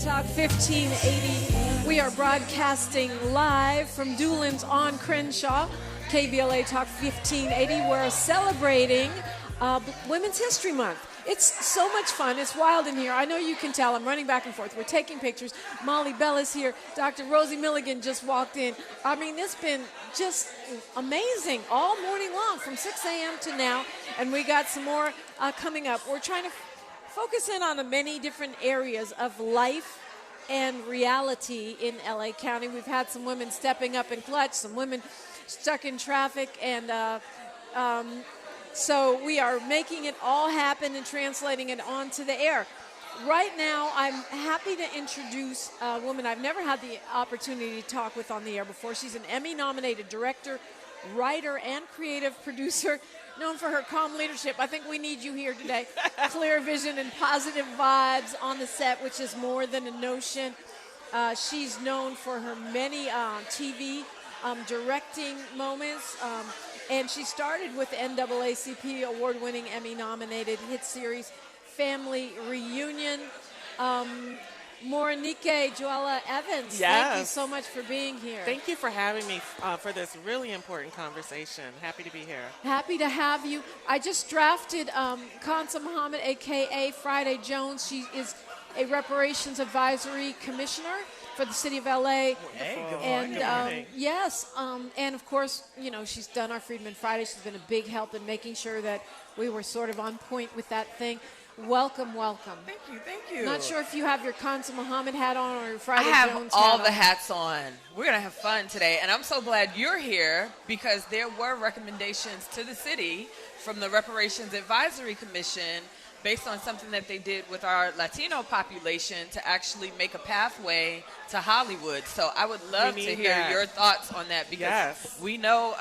Talk 1580. We are broadcasting live from Dulans on Crenshaw. KBLA Talk 1580. We're celebrating Women's History Month. It's so much fun. It's wild in here. I know you can tell. I'm running back and forth. We're taking pictures. Molly Bella's here. Dr. Rosie Milligan just walked in. I mean, it's been just amazing all morning long from 6 a.m. to now. And we got some more coming up. We're trying to focus in on the many different areas of life and reality in LA County. We've had some women stepping up in clutch, some women stuck in traffic, and so we are making it all happen and translating it onto the air. Right now, I'm happy to introduce a woman I've never had the opportunity to talk with on the air before. She's an Emmy-nominated director, writer, and creative producer, known for her calm leadership. I think we need you here today. Clear vision and positive vibes on the set, which is more than a notion. She's known for her many TV directing moments, and she started with the NAACP award-winning Emmy-nominated hit series Family Reunion. Morenike Joella Evans, yes. Thank you so much for being here. Thank you for having me for this really important conversation. Happy to be here. Happy to have you. I just drafted Kansa Muhammad, a.k.a. Friday Jones. She is a reparations advisory commissioner for the city of L.A. Hey, good and morning. yes, and of course, you know, she's done our Freedman Friday. She's been a big help in making sure that we were sort of on point with that thing. Welcome, welcome. Thank you, thank you. Not sure if you have your Kansa Muhammad hat on or your Friday I have Jones all hat the on. hats on. We're going to have fun today, and I'm so glad you're here because there were recommendations to the city from the Reparations Advisory Commission based on something that they did with our Latino population to actually make a pathway to Hollywood. So I would love to hear your thoughts on that because we know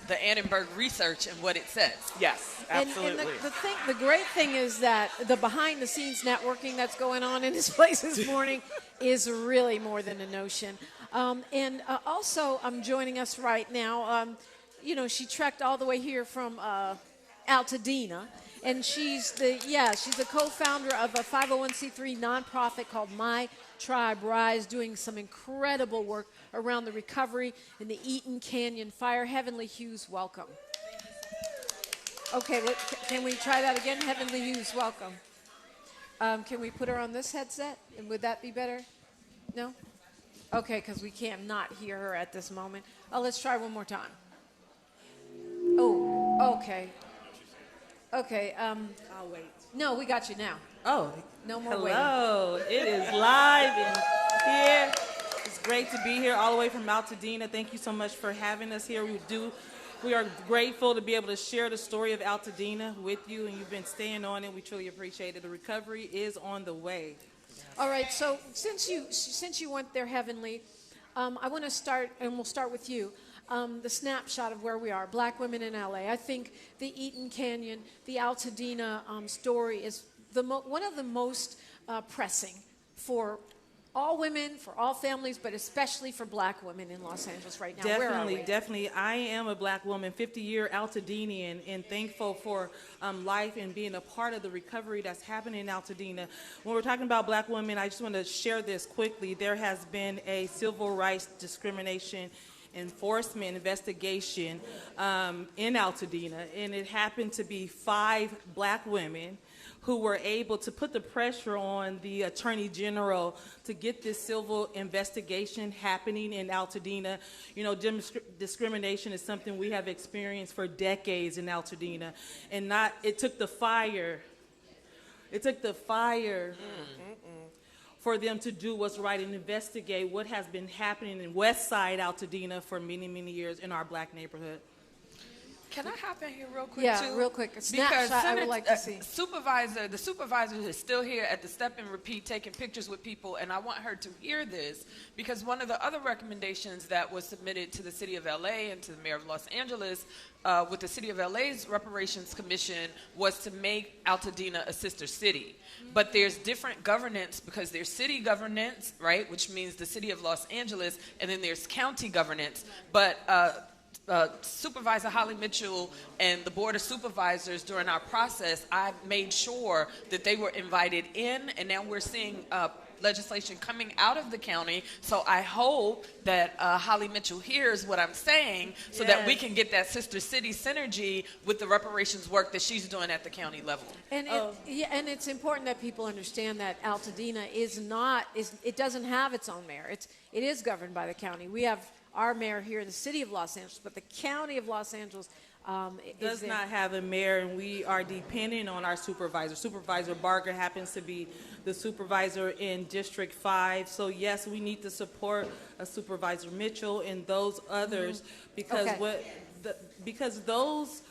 the Annenberg research and what it says. Yes, absolutely. And the great thing is that the behind-the-scenes networking that's going on in this place this morning is really more than a notion. And also, joining us right now, you know, she trekked all the way here from Altadena, and she's the co-founder of a 501c3 nonprofit called My Tribe Rise, doing some incredible work around the recovery in the Eaton Canyon fire. Heavenly Hughes, welcome. Okay, can we try that again? Heavenly Hughes, welcome. Can we put her on this headset? And would that be better? No? Okay, because we can't not hear her at this moment. Let's try one more time. Oh, okay. Okay. I'll wait. No, we got you now. Oh, no more hello. It is live in here. It's great to be here all the way from Altadena. Thank you so much for having us here. We are grateful to be able to share the story of Altadena with you, and you've been staying on it. We truly appreciate it. The recovery is on the way. All right. So since you went there, Heavenly, I want to start, and we'll start with you. The snapshot of where we are, Black women in LA. I think the Eaton Canyon, the Altadena story is one of the most pressing for all women, for all families, but especially for Black women in Los Angeles right now. Definitely. I am a Black woman, 50-year Altadenian, and thankful for life and being a part of the recovery that's happening in Altadena. When we're talking about Black women, I just want to share this quickly. There has been a civil rights discrimination enforcement investigation in Altadena, and it happened to be 5 Black women who were able to put the pressure on the Attorney General to get this civil investigation happening in Altadena. You know, discrimination is something we have experienced for decades in Altadena, and it took the fire. It took the fire for them to do what's right and investigate what has been happening in West Side Altadena for many, many years in our Black neighborhood. Can I hop in here real quick, Yeah, too? real quick. A snapshot I would like to see. The supervisor is still here at the step and repeat taking pictures with people, and I want her to hear this because one of the other recommendations that was submitted to the City of L.A. and to the Mayor of Los Angeles with the City of L.A.'s Reparations Commission was to make Altadena a sister city. But there's different governance because there's city governance, right, which means the City of Los Angeles, and then there's county governance. But Supervisor Holly Mitchell and the Board of Supervisors during our process, I made sure that they were invited in, and now we're seeing legislation coming out of the county. So I hope that Holly Mitchell hears what I'm saying so that we can get that sister city synergy with the reparations work that she's doing at the county level. And and it's important that people understand that Altadena it doesn't have its own mayor. It is governed by the county. We have our mayor here in the city of Los Angeles, but the county of Los Angeles does not have a mayor, and we are dependent on our supervisor. Supervisor Barker happens to be the supervisor in District 5. So yes, we need to support Supervisor Mitchell and those others because those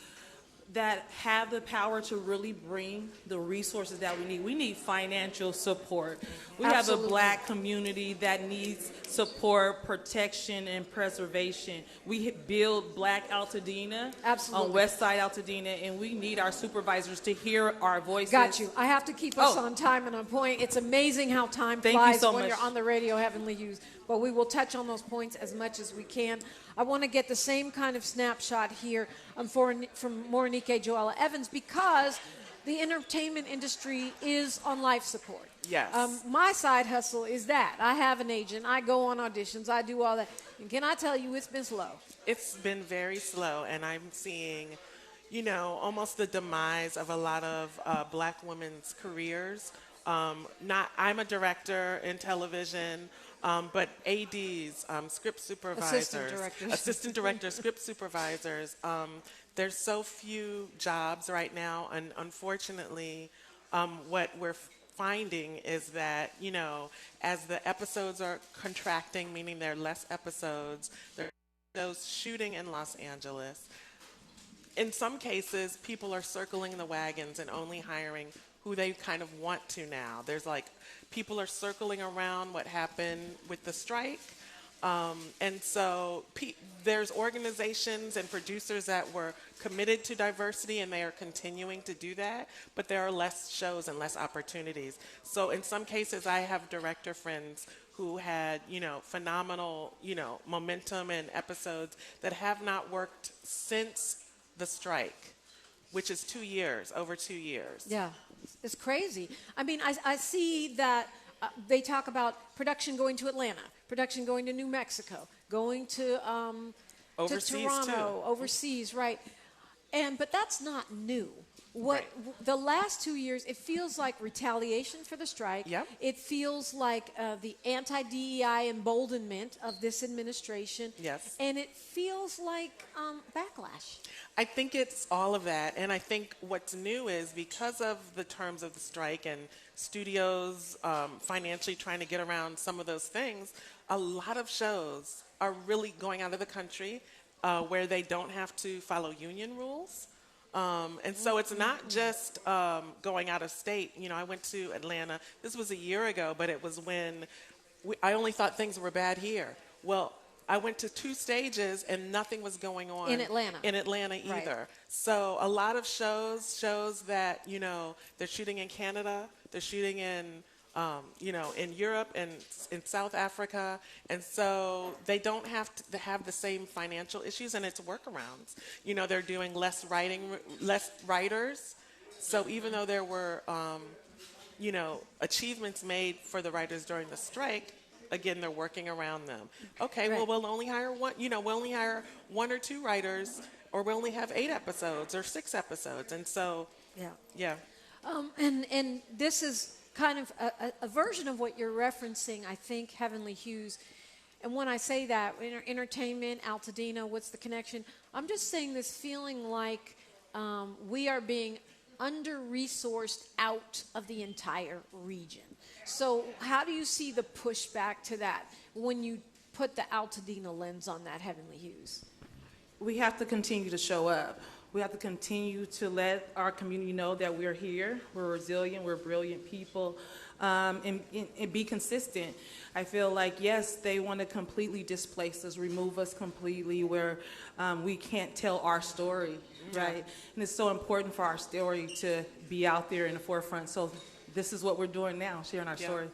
that have the power to really bring the resources that we need. We need financial support. We have a Black community that needs support, protection, and preservation. We build Black Altadena on West Side Altadena, and we need our supervisors to hear our voices. Got you. I have to keep us on time and on point. It's amazing how time flies when you're on the radio, Heavenly Hughes. But we will touch on those points as much as we can. I want to get the same kind of snapshot here from Monique Joella Evans, because the entertainment industry is on life support. Yes. My side hustle is that. I have an agent. I go on auditions. I do all that. And can I tell you, it's been slow. It's been very slow, and I'm seeing, almost the demise of a lot of Black women's careers. I'm a director in television. But ADs, script supervisors, assistant directors, script supervisors, there's so few jobs right now, and unfortunately, what we're finding is that, as the episodes are contracting, meaning there are less episodes, there are those shooting in Los Angeles. In some cases, people are circling the wagons and only hiring who they kind of want to now. There's people are circling around what happened with the strike. And so there's organizations and producers that were committed to diversity, and they are continuing to do that, but there are less shows and less opportunities. So in some cases, I have director friends who had, phenomenal, momentum and episodes that have not worked since the strike, which is 2 years, over 2 years. Yeah. It's crazy. I mean, I see that they talk about production going to Atlanta, production going to New Mexico, going to Toronto, overseas, right? But that's not new. The last 2 years, it feels like retaliation for the strike. Yep. It feels like the anti-DEI emboldenment of this administration. Yes. And it feels like backlash. I think it's all of that, and I think what's new is because of the terms of the strike and studios financially trying to get around some of those things, a lot of shows are really going out of the country where they don't have to follow union rules. And so it's not just going out of state. I went to Atlanta. This was a year ago, but it was when I only thought things were bad here. Well, I went to 2 stages and nothing was going on in Atlanta either. Right. So a lot of shows that, they're shooting in Canada, they're shooting in, in Europe and in South Africa. And so they don't have to have the same financial issues, and it's workarounds. They're doing less writers. So even though there were, achievements made for the writers during the strike, again, they're working around them. Okay, right. Well, we'll only hire one. We'll only hire 1 or 2 writers, or we'll only have 8 episodes or 6 episodes. And so, yeah. And this is kind of a version of what you're referencing, I think, Heavenly Hughes. And when I say that, entertainment, Altadena, what's the connection? I'm just saying this feeling like we are being under-resourced out of the entire region. So how do you see the pushback to that when you put the Altadena lens on that, Heavenly Hughes? We have to continue to show up. We have to continue to let our community know that we're here, we're resilient, we're brilliant people, and be consistent. I feel like, yes, they want to completely displace us, remove us completely where we can't tell our story, right? And it's so important for our story to be out there in the forefront. So this is what we're doing now, sharing our story.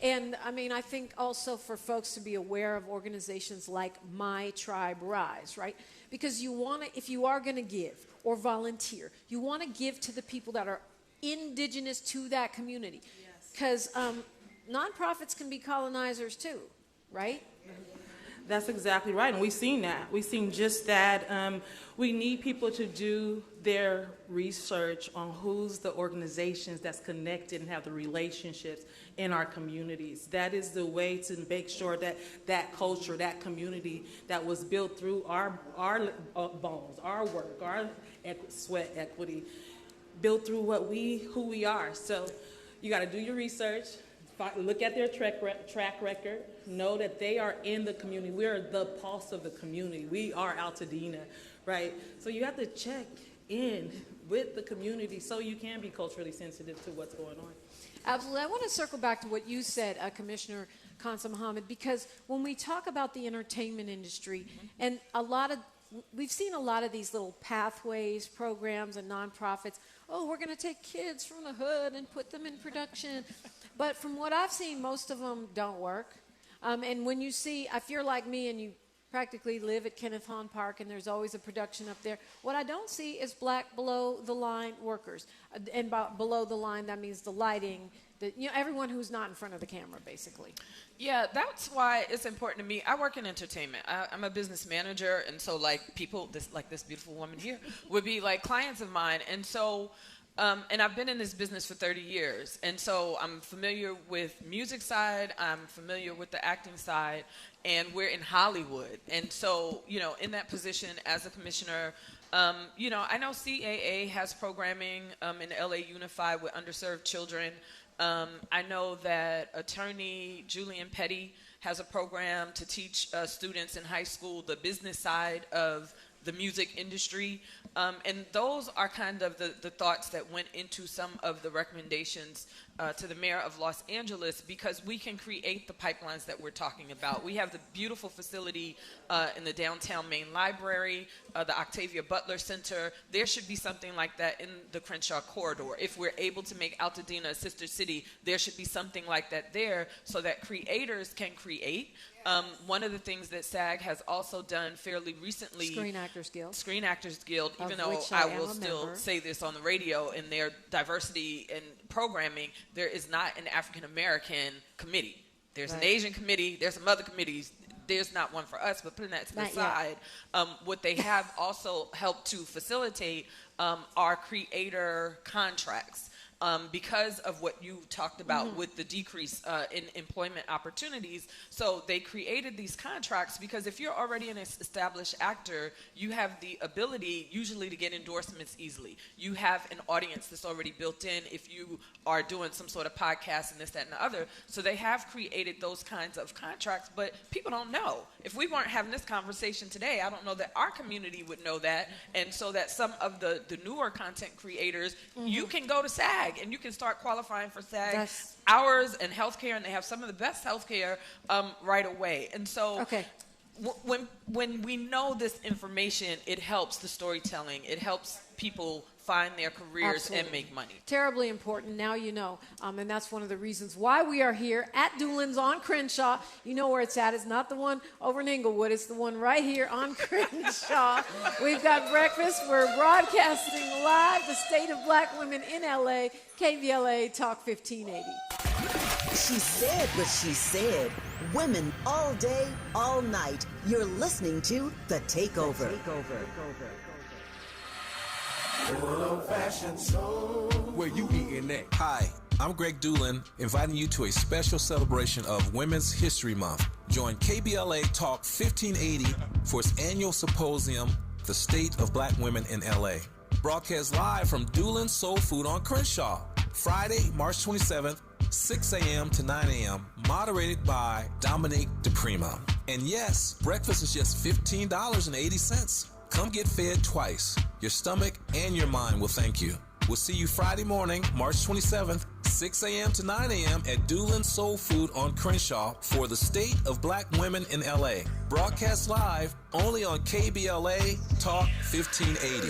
And I mean, I think also for folks to be aware of organizations like My Tribe Rise, right? Because you want to, if you are going to give or volunteer, you want to give to the people that are indigenous to that community. Because nonprofits can be colonizers too, right? That's exactly right, and we've seen that. We've seen just that. We need people to do their research on who's the organizations that's connected and have the relationships in our communities. That is the way to make sure that that culture, that community that was built through our bones, our work, our sweat equity, built through who we are. So you got to do your research. Look at their track record. Know that they are in the community. We are the pulse of the community. We are Altadena, right? So you have to check in with the community so you can be culturally sensitive to what's going on. Absolutely. I want to circle back to what you said, Commissioner Kansa Mohammed, because when we talk about the entertainment industry, and we've seen a lot of these little pathways, programs, and nonprofits. Oh, we're going to take kids from the hood and put them in production. But from what I've seen, most of them don't work. And when you see, if you're like me and you practically live at Kenneth Hahn Park and there's always a production up there, what I don't see is black below-the-line workers. And below the line, that means the lighting, everyone who's not in front of the camera, basically. Yeah, that's why it's important to me. I work in entertainment. I'm a business manager, and so people, this beautiful woman here, would be like clients of mine. And so, and I've been in this business for 30 years. And so I'm familiar with music side, I'm familiar with the acting side, and we're in Hollywood. And so, in that position as a commissioner, I know CAA has programming in LA Unified with underserved children. I know that attorney Julian Petty has a program to teach students in high school the business side of the music industry. And those are kind of the thoughts that went into some of the recommendations to the mayor of Los Angeles, because we can create the pipelines that we're talking about. We have the beautiful facility in the downtown main library, the Octavia Butler Center. There should be something like that in the Crenshaw corridor. If we're able to make Altadena a sister city, there should be something like that there so that creators can create. One of the things that SAG has also done fairly recently, Screen Actors Guild, even though I will still say this on the radio, in their diversity and programming, there is not an African American committee. There's an Asian committee, there's some other committees. There's not one for us, but putting that to the side, what they have also helped to facilitate are creator contracts. Because of what you talked about with the decrease in employment opportunities. So they created these contracts because if you're already an established actor, you have the ability usually to get endorsements easily. You have an audience that's already built in if you are doing some sort of podcast and this, that, and the other. So they have created those kinds of contracts, but people don't know. If we weren't having this conversation today, I don't know that our community would know that. And so that some of the newer content creators, you can go to SAG and you can start qualifying for SAG hours and healthcare, and they have some of the best healthcare right away. And so when we know this information, it helps the storytelling. It helps people find their careers and make money. Terribly important. Now you know. And that's one of the reasons why we are here at Dulans on Crenshaw. You know where it's at. It's not the one over in Inglewood. It's the one right here on Crenshaw. We've got breakfast. We're broadcasting live the state of black women in LA. KBLA Talk 1580. She said what she said. Women all day, all night. You're listening to The Takeover. Old-fashioned soul. Where you eating at? Hi, I'm Greg Dulans, inviting you to a special celebration of Women's History Month. Join KBLA Talk 1580 for its annual symposium, The State of Black Women in LA. Broadcast live from Dulans Soul Food on Crenshaw, Friday, March 27th, 6 a.m. to 9 a.m., moderated by Dominique Diprima. And yes, breakfast is just $15.80. Come get fed twice. Your stomach and your mind will thank you. We'll see you Friday morning, March 27th, 6 a.m. to 9 a.m. at Dulans Soul Food on Crenshaw for the State of Black Women in LA. Broadcast live only on KBLA Talk 1580.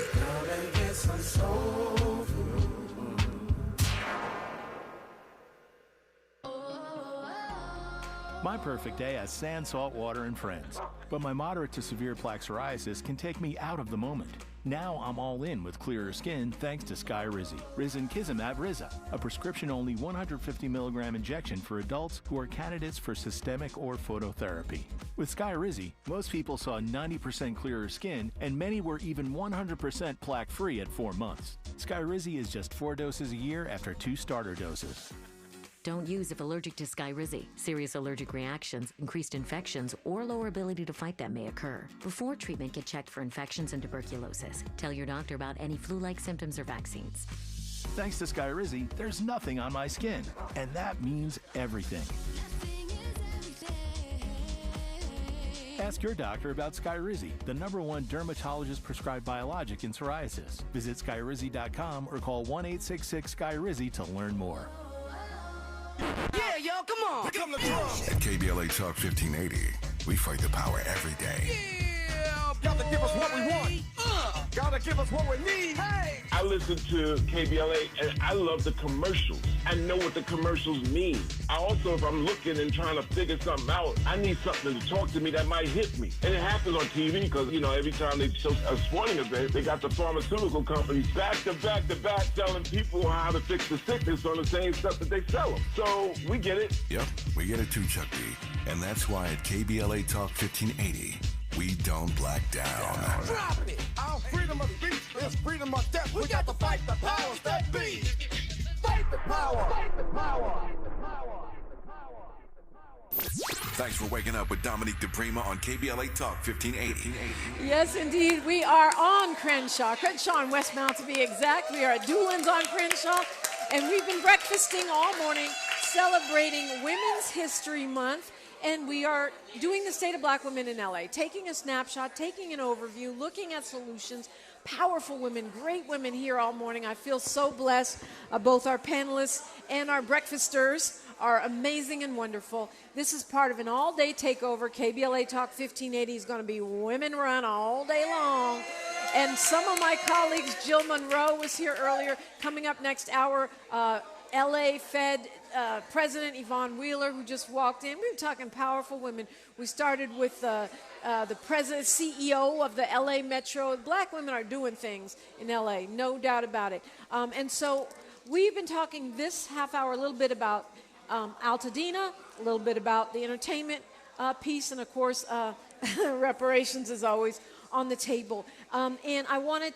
My perfect day has sand, salt water, and friends. But my moderate to severe plaque psoriasis can take me out of the moment. Now I'm all in with clearer skin thanks to Skyrizi. Risankizumab Riza, a prescription-only 150 milligram injection for adults who are candidates for systemic or phototherapy. With Skyrizi, most people saw 90% clearer skin, and many were even 100% plaque-free at 4 months. Skyrizi is just 4 doses a year after 2 starter doses. Don't use if allergic to Skyrizi. Serious allergic reactions, increased infections, or lower ability to fight them may occur. Before treatment, get checked for infections and tuberculosis. Tell your doctor about any flu-like symptoms or vaccines. Thanks to Skyrizi, there's nothing on my skin, and that means everything. Ask your doctor about Skyrizi, the #1 dermatologist-prescribed biologic in psoriasis. Visit Skyrizi.com or call 1-866-SKYRIZI to learn more. Yeah, y'all, come on. Pick up the drums. At KBLA Talk 1580, we fight the power every day. Yeah, gotta give us what we want. Gotta give us what we need. Hey. I listen to KBLA and I love the commercials. I know what the commercials mean. I also, if I'm looking and trying to figure something out, I need something to talk to me that might hit me. And it happens on TV because, you know, every time they show a sporting event, they got the pharmaceutical companies back to back to back telling people how to fix the sickness on the same stuff that they sell them. So we get it. Yep, we get it too, Chuck D. And that's why at KBLA Talk 1580, we don't black down. Drop it. Our freedom of speech is freedom of death. We got to fight the powers that be. Fight the power. Fight the power. Thanks for waking up with Dominique Diprima on KBLA Talk 1580. Yes, indeed. We are on Crenshaw and Westmount to be exact. We are at Dulans on Crenshaw, and we've been breakfasting all morning celebrating Women's History Month. And we are doing the state of black women in LA, taking a snapshot, taking an overview, looking at solutions. Powerful women, great women here all morning. I feel so blessed. Both our panelists and our breakfasters are amazing and wonderful. This is part of an all-day takeover. KBLA Talk 1580 is going to be women run all day long. And some of my colleagues, Jill Monroe was here earlier. Coming up next hour, LA Fed President Yvonne Wheeler, who just walked in. We were talking powerful women. We started with the president, CEO of the LA Metro. Black women are doing things in LA, no doubt about it. And so we've been talking this half hour a little bit about Altadena, a little bit about the entertainment piece, and of course, reparations is always on the table. And I wanted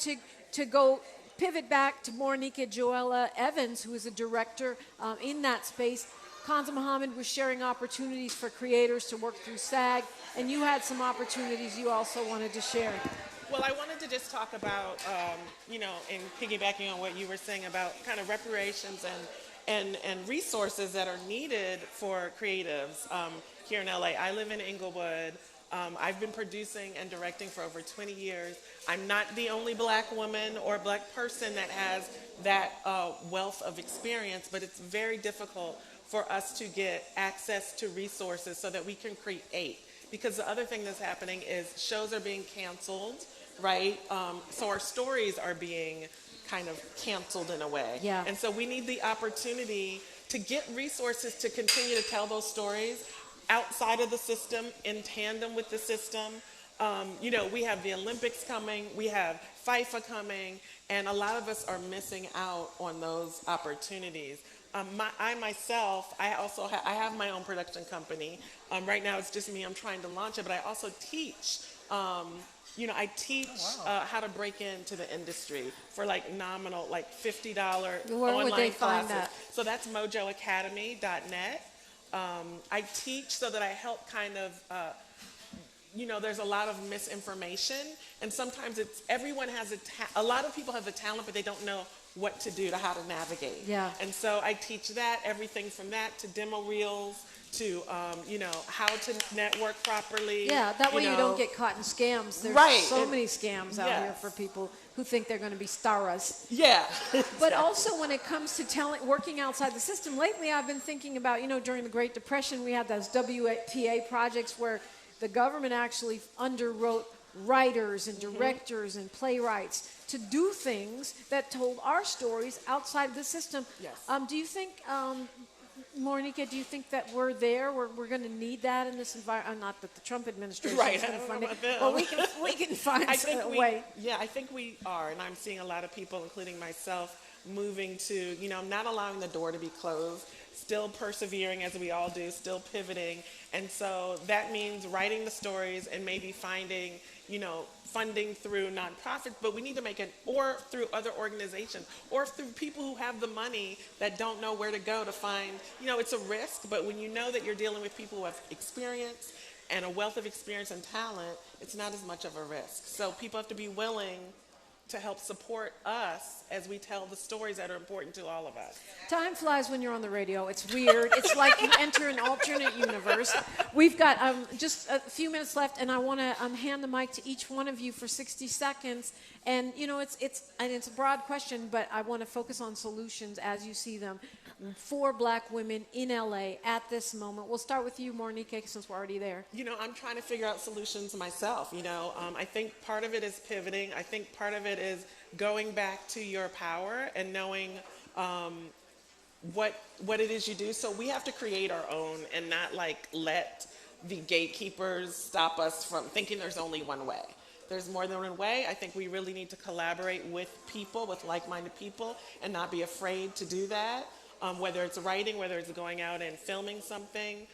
to go pivot back to Morenika Joella Evans, who is a director in that space. Kanza Muhammad was sharing opportunities for creators to work through SAG, and you had some opportunities you also wanted to share. Well, I wanted to just talk about, and piggybacking on what you were saying about kind of reparations and resources that are needed for creatives here in LA. I live in Inglewood. I've been producing and directing for over 20 years. I'm not the only black woman or black person that has that wealth of experience, but it's very difficult for us to get access to resources so that we can create. Because the other thing that's happening is shows are being canceled, right? So our stories are being kind of canceled in a way. Yeah. And so we need the opportunity to get resources to continue to tell those stories outside of the system, in tandem with the system. We have the Olympics coming, we have FIFA coming, and a lot of us are missing out on those opportunities. I also have my own production company. Right now it's just me, I'm trying to launch it, but I also teach. I teach how to break into the industry for nominal, $50 Where online would they classes. find that? So that's mojoacademy.net. I teach so that I help kind of, there's a lot of misinformation, and sometimes everyone has a lot of people have the talent, but they don't know what to do, to how to navigate. Yeah. And so I teach that, everything from that to demo reels, to, how to network properly. Yeah, that way you don't get caught in scams. There's so many scams out here for people who think they're going to be stars. Yeah. But also when it comes to working outside the system, lately I've been thinking about, during the Great Depression, we had those WPA projects where the government actually underwrote writers and directors and playwrights to do things that told our stories outside of the system. Yes. Do you think Monica, do you think that we're there? We're going to need that in this environment? Not that the Trump administration Right, is I going to don't fund know it, about but them. we can find I think a we, way. yeah, I think we are, and I'm seeing a lot of people, including myself, moving to, not allowing the door to be closed, still persevering as we all do, still pivoting, and so that means writing the stories and maybe finding, funding through nonprofits, but we need to make it, or through other organizations, or through people who have the money that don't know where to go to find, it's a risk, but when you know that you're dealing with people who have experience and a wealth of experience and talent, it's not as much of a risk. So people have to be willing to help support us as we tell the stories that are important to all of us. Time flies when you're on the radio. It's weird. It's like you enter an alternate universe. We've got just a few minutes left, and I want to hand the mic to each one of you for 60 seconds. And it's a broad question, but I want to focus on solutions as you see them for Black women in LA at this moment. We'll start with you, Monica, since we're already there. I'm trying to figure out solutions myself. I think part of it is pivoting. I think part of it is going back to your power and knowing what it is you do. So we have to create our own and not let the gatekeepers stop us from thinking there's only one way. There's more than one way. I think we really need to collaborate with people, with like-minded people, and not be afraid to do that. Whether it's writing, whether it's going out and filming something,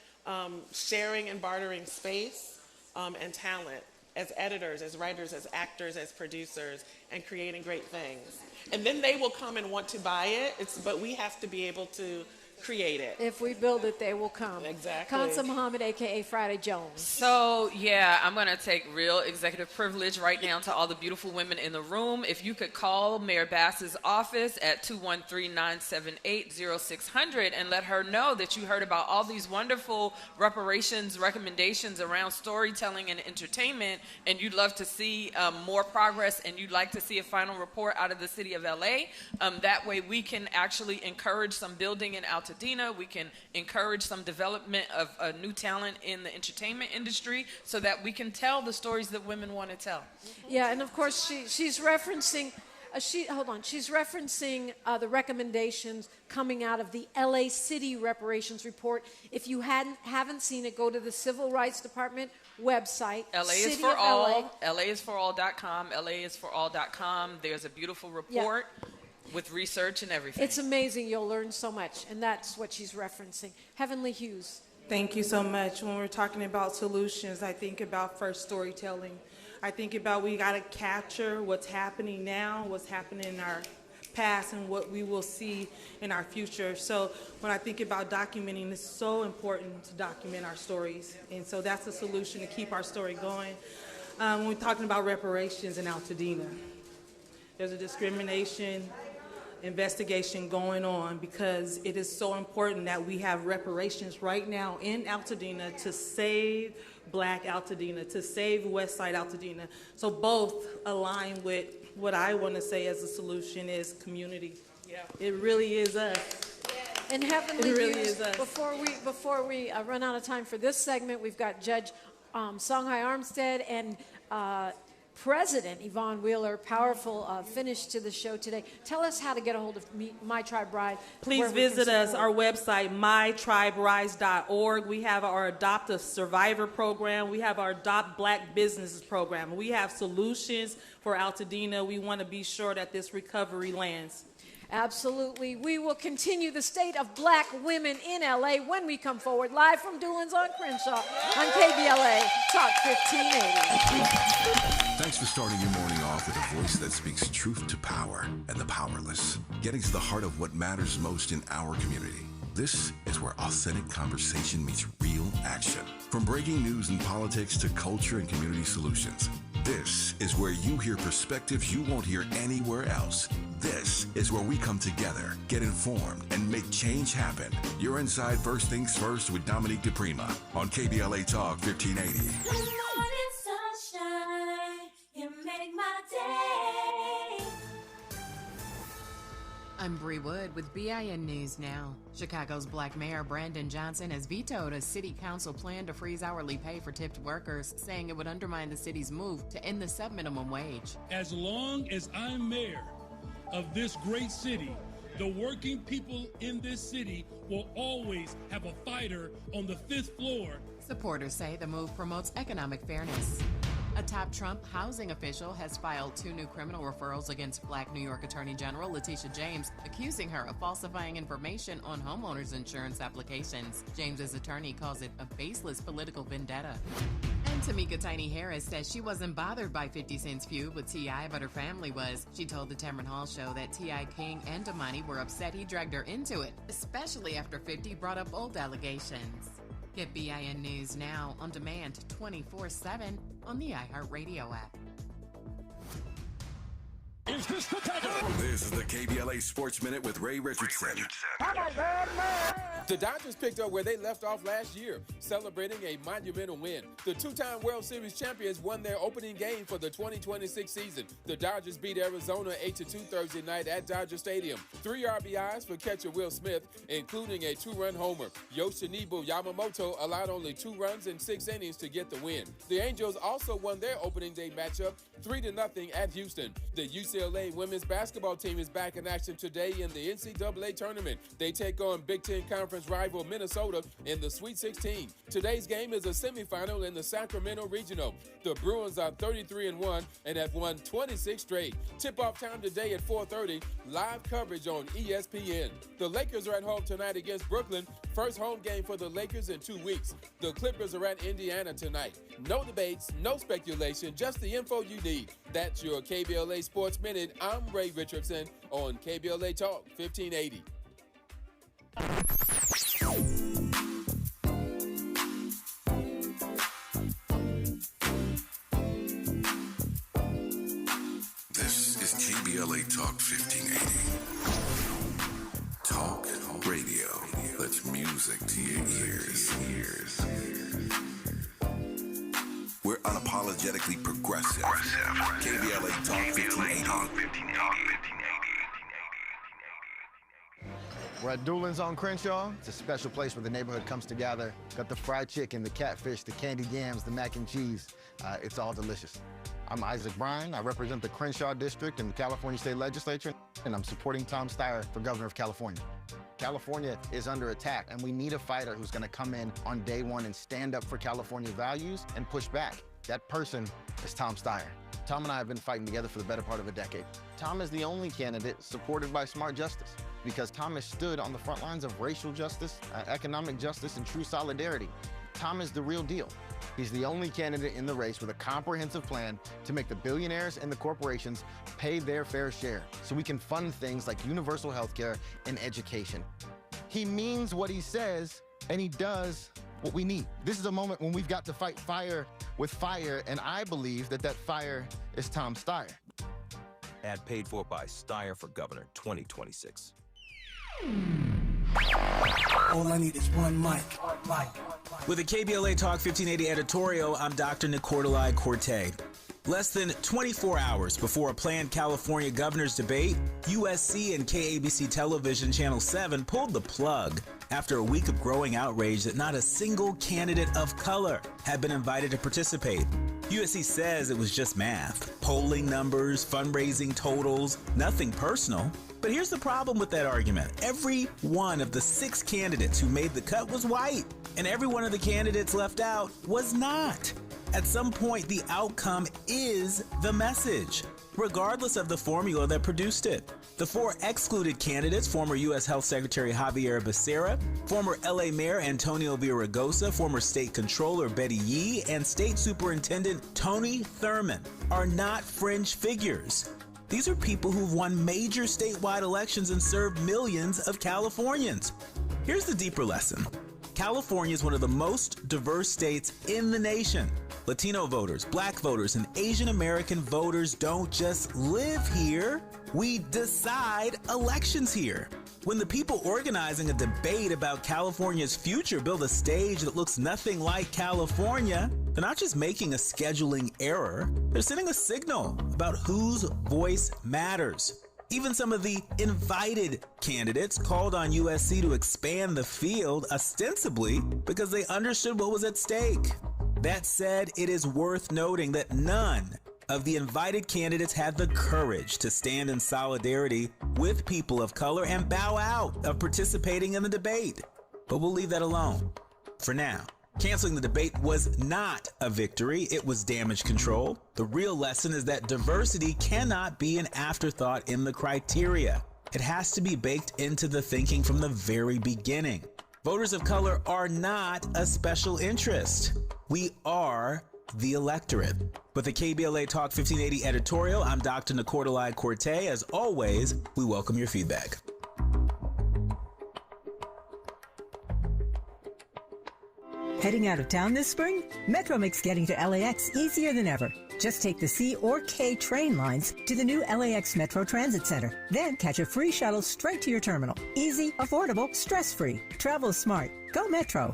sharing and bartering space and talent as editors, as writers, as actors, as producers, and creating great things. And then they will come and want to buy it, but we have to be able to create it. If we build it, they will come. Exactly. Kansa Muhammad, a.k.a. Friday Jones. So, yeah, I'm going to take real executive privilege right now to all the beautiful women in the room. If you could call Mayor Bass's office at 213-978-0600 and let her know that you heard about all these wonderful reparations, recommendations around storytelling and entertainment, and you'd love to see more progress and you'd like to see a final report out of the city of LA. That way we can actually encourage some building in Altadena. We can encourage some development of new talent in the entertainment industry so that we can tell the stories that women want to tell. Yeah, and of course she's referencing She's referencing the recommendations coming out of the LA City Reparations Report. If you haven't seen it, go to the Civil Rights Department website. LA is for all. LAisforall.com. LAisforall.com. There's a beautiful report. Yeah. With research and everything. It's amazing. You'll learn so much. And that's what she's referencing. Heavenly Hughes. Thank you so much. When we're talking about solutions, I think about first storytelling. I think about we got to capture what's happening now, what's happening in our past, and what we will see in our future. So when I think about documenting, it's so important to document our stories. And so that's a solution to keep our story going. When we're talking about reparations in Altadena, there's a discrimination investigation going on because it is so important that we have reparations right now in Altadena to save Black Altadena, to save West Side Altadena. So both align with what I want to say as a solution is community. Yeah. It really is us. And Heavenly really Hughes, is us. Before we run out of time for this segment, we've got Judge Songhai Armstead and President Yvonne Wheeler. Powerful finish to the show today. Tell us how to get a hold of My Tribe Ride. Please visit us, our website, mytriberise.org. We have our Adopt a Survivor program. We have our Adopt Black Businesses program. We have solutions for Altadena. We want to be sure that this recovery lands. Absolutely. We will continue the state of Black women in LA when we come forward live from Dulans on Crenshaw on KBLA Talk 1580. Thanks for starting your morning off with a voice that speaks truth to power and the powerless, getting to the heart of what matters most in our community. This is where authentic conversation meets real action. From breaking news and politics to culture and community solutions, this is where you hear perspectives you won't hear anywhere else. This is where we come together, get informed, and make change happen. You're inside First Things First with Dominique Diprima on KBLA Talk 1580. Good morning, sunshine. You make my day. I'm Bree Wood with BIN News Now. Chicago's Black Mayor Brandon Johnson has vetoed a city council plan to freeze hourly pay for tipped workers, saying it would undermine the city's move to end the subminimum wage. As long as I'm mayor of this great city, The working people in this city will always have a fighter on the 5th floor. Supporters say the move promotes economic fairness. A top Trump housing official has filed 2 new criminal referrals against Black New York Attorney General Letitia James, accusing her of falsifying information on homeowners' insurance applications. James's attorney calls it a baseless political vendetta. And Tamika Tiny Harris says she wasn't bothered by 50 Cent's feud with T.I., but her family was. She told the Tamron Hall show that T.I. King and Damani were upset he dragged her into it, especially after 50 brought up old allegations. Get BIN News now on demand 24/7 on the iHeartRadio app. Is this the time? This is the KBLA Sports Minute with Ray Richardson. The Dodgers picked up where they left off last year, celebrating a monumental win. The 2-time World Series champions won their opening game for the 2026 season. The Dodgers beat Arizona 8-2 Thursday night at Dodger Stadium. 3 RBIs for catcher Will Smith, including a 2-run homer. Yoshinobu Yamamoto allowed only 2 runs in 6 innings to get the win. The Angels also won their opening day matchup 3-0 at Houston. The UCLA women's basketball team is back in action today in the NCAA tournament. They take on Big Ten Conference rival Minnesota in the Sweet 16. Today's game is a semifinal in the Sacramento Regional. The Bruins are 33-1 and have won 26 straight. Tip-off time today at 4:30. Live coverage on ESPN. The Lakers are at home tonight against Brooklyn. First home game for the Lakers in 2 weeks. The Clippers are at Indiana tonight. No debates, no speculation, just the info you need. That's your KBLA Sports Minute. I'm Ray Richardson on KBLA Talk 1580. This is KBLA Talk 1580. Talk radio. That's music to your ears. We're unapologetically progressive. KBLA Talk 1580. We're at Dulans on Crenshaw. It's a special place where the neighborhood comes together. Got the fried chicken, the catfish, the candied yams, the mac and cheese. It's all delicious. I'm Isaac Bryan. I represent the Crenshaw District in the California State Legislature, and I'm supporting Tom Steyer for governor of California. California is under attack, and we need a fighter who's going to come in on day one and stand up for California values and push back. That person is Tom Steyer. Tom and I have been fighting together for the better part of a decade. Tom is the only candidate supported by smart justice because Tom has stood on the front lines of racial justice, economic justice, and true solidarity. Tom is the real deal. He's the only candidate in the race with a comprehensive plan to make the billionaires and the corporations pay their fair share so we can fund things like universal health care and education. He means what he says, and he does what we need. This is a moment when we've got to fight fire with fire, and I believe that fire is Tom Steyer. Ad paid for by Steyer for Governor 2026. All I need is one mic. With a KBLA Talk 1580 editorial, I'm Dr. Nicordelai Corte. Less than 24 hours before a planned California governor's debate, USC and KABC Television Channel 7 pulled the plug after a week of growing outrage that not a single candidate of color had been invited to participate. USC says it was just math, polling numbers, fundraising totals, nothing personal. But here's the problem with that argument. Every one of the 6 candidates who made the cut was white, and every one of the candidates left out was not. At some point, the outcome is the message, regardless of the formula that produced it. The 4 excluded candidates, former U.S. Health Secretary Javier Becerra, former L.A. Mayor Antonio Villaraigosa, former State Controller Betty Yee, and State Superintendent Tony Thurmond, are not fringe figures. These are people who've won major statewide elections and served millions of Californians. Here's the deeper lesson. California is one of the most diverse states in the nation. Latino voters, Black voters, and Asian American voters don't just live here. We decide elections here. When the people organizing a debate about California's future build a stage that looks nothing like California, they're not just making a scheduling error, they're sending a signal about whose voice matters. Even some of the invited candidates called on USC to expand the field, ostensibly because they understood what was at stake. That said, it is worth noting that none of the invited candidates had the courage to stand in solidarity with people of color and bow out of participating in the debate. But we'll leave that alone for now. Canceling the debate was not a victory. It was damage control. The real lesson is that diversity cannot be an afterthought in the criteria. It has to be baked into the thinking from the very beginning. Voters of color are not a special interest. We are the electorate. With the KBLA Talk 1580 editorial, I'm Dr. Nicordelai Corte. As always, we welcome your feedback. Heading out of town this spring? Metro makes getting to LAX easier than ever. Just take the C or K train lines to the new LAX Metro Transit Center. Then catch a free shuttle straight to your terminal. Easy, affordable, stress-free. Travel smart. Go Metro.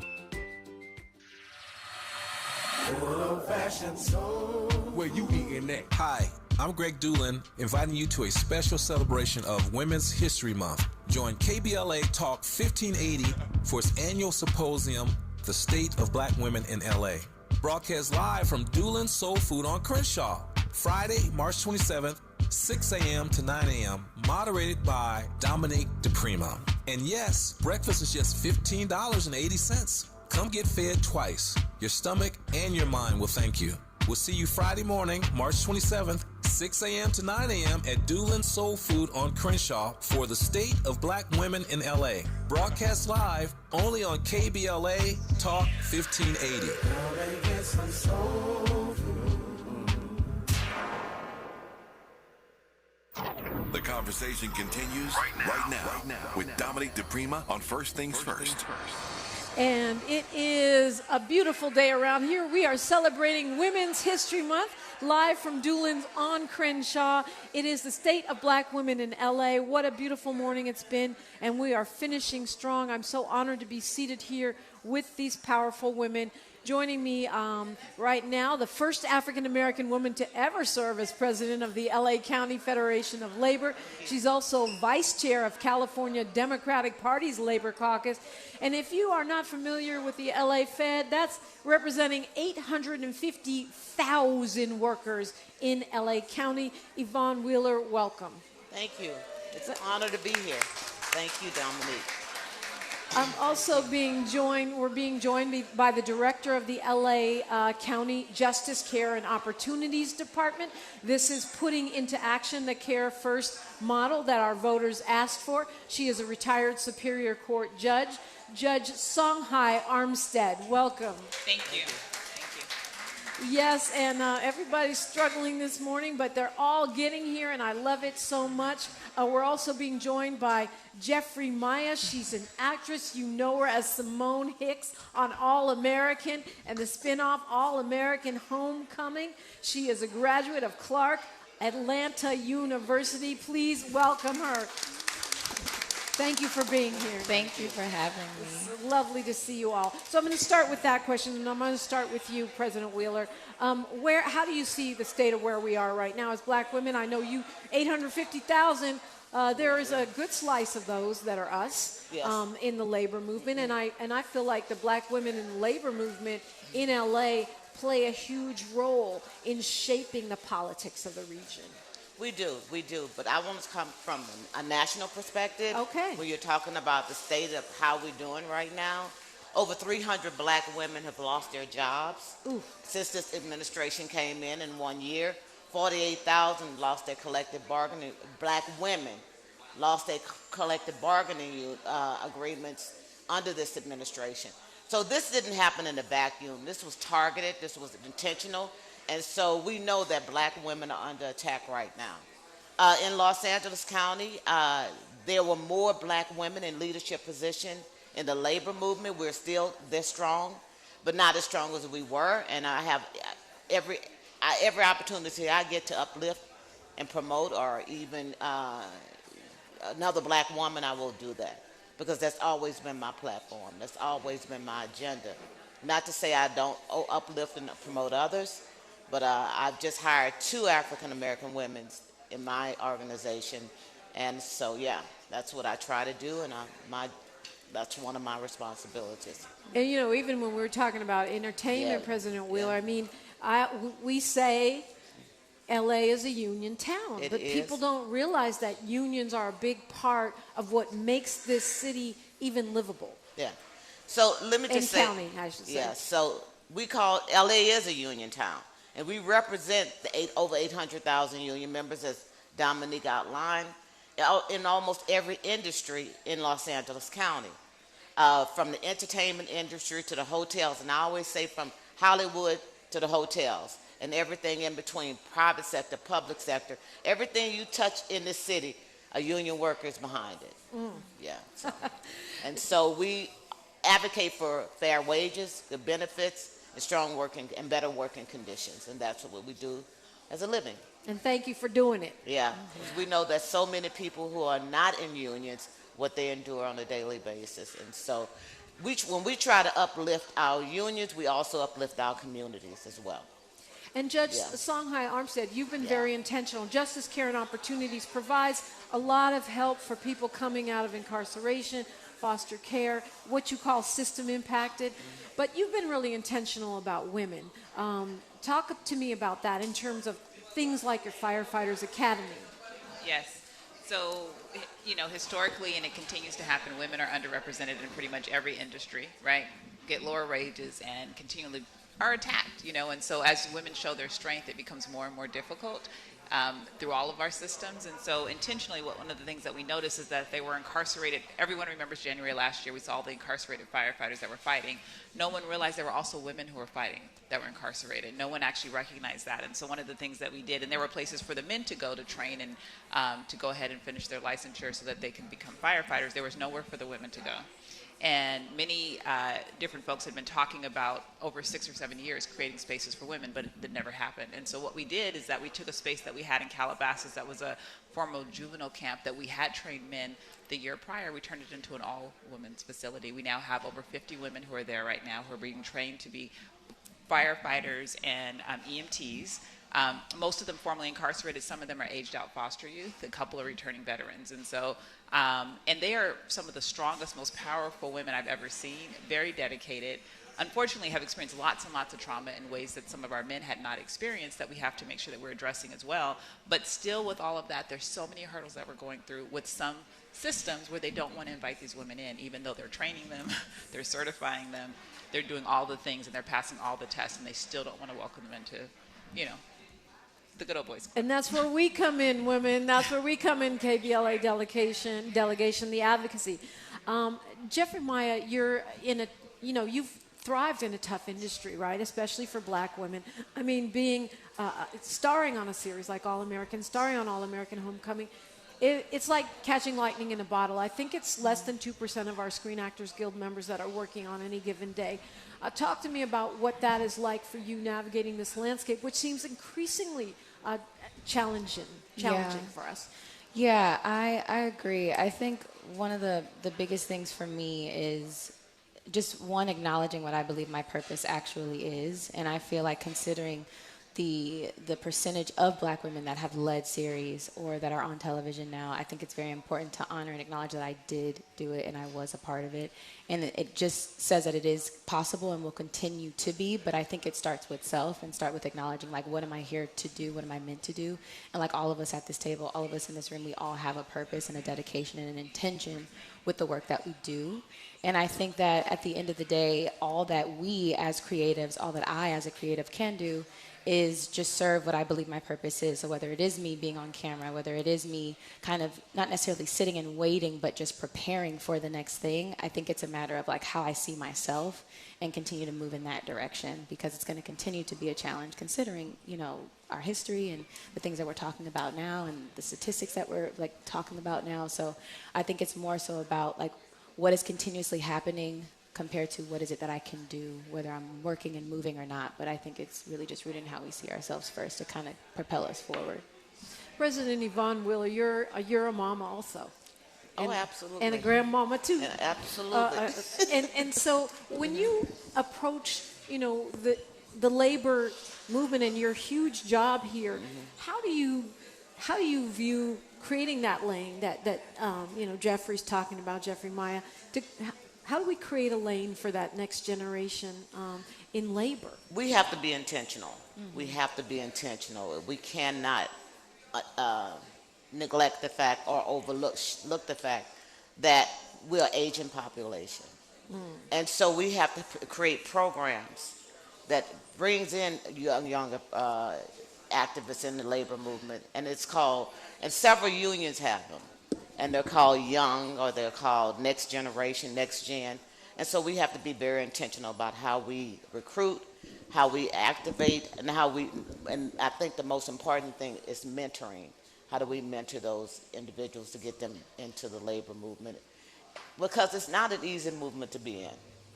Where you eating at? Hi, I'm Greg Dulans, inviting you to a special celebration of Women's History Month. Join KBLA Talk 1580 for its annual symposium, The State of Black Women in LA. Broadcast live from Dulans Soul Food on Crenshaw, Friday, March 27th, 6 a.m. to 9 a.m., moderated by Dominique Diprima. And yes, breakfast is just $15.80. Come get fed twice. Your stomach and your mind will thank you. We'll see you Friday morning, March 27th, 6 a.m. to 9 a.m. at Dulans Soul Food on Crenshaw for the State of Black Women in LA. Broadcast live only on KBLA Talk 1580. The conversation continues right now with Dominique Diprima on First Things First. And it is a beautiful day around here. We are celebrating Women's History Month live from Dulans on Crenshaw. It is the State of Black Women in LA. What a beautiful morning it's been, and we are finishing strong. I'm so honored to be seated here with these powerful women. Joining me right now, the first African-American woman to ever serve as president of the LA County Federation of Labor. She's also vice chair of California Democratic Party's Labor Caucus. And if you are not familiar with the LA Fed, that's representing 850,000 workers in LA County. Yvonne Wheeler, welcome. Thank you. It's an honor to be here. Thank you, Dominique. I'm also we're being joined by the director of the LA County Justice Care and Opportunities Department. This is putting into action the Care First model that our voters asked for. She is a retired Superior Court judge, Judge Songhai Armstead. Welcome. Thank you. Yes, and everybody's struggling this morning, but they're all getting here, and I love it so much. We're also being joined by Jeffrey Maya. She's an actress. You know her as Simone Hicks on All American and the spinoff All American Homecoming. She is a graduate of Clark Atlanta University. Please welcome her. Thank you for being here. Thank you for having me. It's lovely to see you all. So I'm going to start with that question, and I'm going to start with you, President Wheeler. How do you see the state of where we are right now as black women? I know you, 850,000. There is a good slice of those that are us in the labor movement, and I feel like the black women in the labor movement in LA play a huge role in shaping the politics of the region. We do. But I want to come from a national perspective. Okay. Where you're talking about the state of how we're doing right now. Over 300 black women have lost their jobs since this administration came in 1 year. 48,000 lost their collective bargaining. Black women lost their collective bargaining agreements under this administration. So this didn't happen in a vacuum. This was targeted. This was intentional. And so we know that black women are under attack right now. In Los Angeles County, there were more black women in leadership position in the labor movement. We're still this strong, but not as strong as we were. And I have every opportunity I get to uplift and promote, or even another black woman, I will do that, because that's always been my platform. That's always been my agenda. Not to say I don't uplift and promote others, but I've just hired 2 African-American women in my organization. And so, yeah, that's what I try to do, and that's one of my responsibilities. And, you know, even when we're talking about entertainment, President Wheeler, I mean, we say LA is a union town, It but is. people don't realize that unions are a big part of what makes this city even livable. Yeah. So let me just And say. counting, I should say. Yeah. So we call LA is a union town, and we represent the over 800,000 union members, as Dominique outlined, in almost every industry in Los Angeles County, from the entertainment industry to the hotels, and I always say from Hollywood to the hotels, and everything in between, private sector, public sector, everything you touch in this city, a union worker is behind it. Yeah. So. And so we advocate for fair wages, good benefits, and strong working and better working conditions, and that's what we do as a living. And thank you for doing it. Yeah, 'cause we know that so many people who are not in unions, what they endure on a daily basis, and so when we try to uplift our unions, we also uplift our communities as well. And Judge Yeah. Songhai Armstead, you've been very intentional. Justice Care and Opportunities provides a lot of help for people coming out of incarceration, foster care, what you call system impacted. But you've been really intentional about women. Talk to me about that in terms of things like your Firefighters Academy. Yes. So, historically, and it continues to happen, women are underrepresented in pretty much every industry, right? Get lower wages and continually are attacked, and so as women show their strength, it becomes more and more difficult through all of our systems. And so intentionally, one of the things that we noticed is that they were incarcerated. Everyone remembers January last year, we saw the incarcerated firefighters that were fighting. No one realized there were also women who were fighting that were incarcerated. No one actually recognized that. And so one of the things that we did, and there were places for the men to go to train and to go ahead and finish their licensure so that they can become firefighters, there was nowhere for the women to go. And many different folks had been talking about over 6 or 7 years creating spaces for women, but it never happened. And so what we did is that we took a space that we had in Calabasas that was a former juvenile camp that we had trained men the year prior. We turned it into an all-women's facility. We now have over 50 women who are there right now who are being trained to be firefighters and EMTs. Most of them formerly incarcerated. Some of them are aged out foster youth. A couple are returning veterans. And so, and they are some of the strongest, most powerful women I've ever seen, very dedicated. Unfortunately, have experienced lots and lots of trauma in ways that some of our men had not experienced that we have to make sure that we're addressing as well. But still, with all of that, there's so many hurdles that we're going through with some systems where they don't want to invite these women in, even though they're training them, they're certifying them, they're doing all the things, and they're passing all the tests, and they still don't want to welcome them into, the good old boys. And that's where we come in, women. That's where we come in, KBLA delegation, the advocacy. Jeffrey Maya, you're in a, you've thrived in a tough industry, right? Especially for black women. I mean, being, starring on a series like All American, starring on All American Homecoming, it's like catching lightning in a bottle. I think it's less than 2% of our Screen Actors Guild members that are working on any given day. Talk to me about what that is like for you navigating this landscape, which seems increasingly challenging for us. Yeah, I agree. I think one of the biggest things for me is just one, acknowledging what I believe my purpose actually is. And I feel like considering the percentage of black women that have led series or that are on television now, I think it's very important to honor and acknowledge that I did do it and I was a part of it. And it just says that it is possible and will continue to be, but I think it starts with self and start with acknowledging, like, what am I here to do? What am I meant to do? And like all of us at this table, all of us in this room, we all have a purpose and a dedication and an intention with the work that we do. And I think that at the end of the day, all that we as creatives, all that I as a creative can do is just serve what I believe my purpose is. So whether it is me being on camera, whether it is me kind of not necessarily sitting and waiting, but just preparing for the next thing, I think it's a matter of like how I see myself and continue to move in that direction, because it's going to continue to be a challenge considering, our history and the things that we're talking about now and the statistics that we're like talking about now. So I think it's more so about like what is continuously happening compared to what is it that I can do, whether I'm working and moving or not. But I think it's really just rooted in how we see ourselves first to kind of propel us forward. President Yvonne Wheeler, you're a mama also. Oh, absolutely. And a grandmama too. Yeah, absolutely. And so when you approach, the labor movement and your huge job here, how do you view creating that lane that Jeffrey's talking about, Jeffrey Maya? how do we create a lane for that next generation in labor? We have to be intentional. We have to be intentional. We cannot neglect the fact or look the fact that we're an aging population. And so we have to create programs that brings in younger activists in the labor movement, and it's called, and several unions have them, and they're called Young, or they're called Next Generation, Next Gen. And so we have to be very intentional about how we recruit, how we activate, and and I think the most important thing is mentoring. How do we mentor those individuals to get them into the labor movement? Because it's not an easy movement to be in.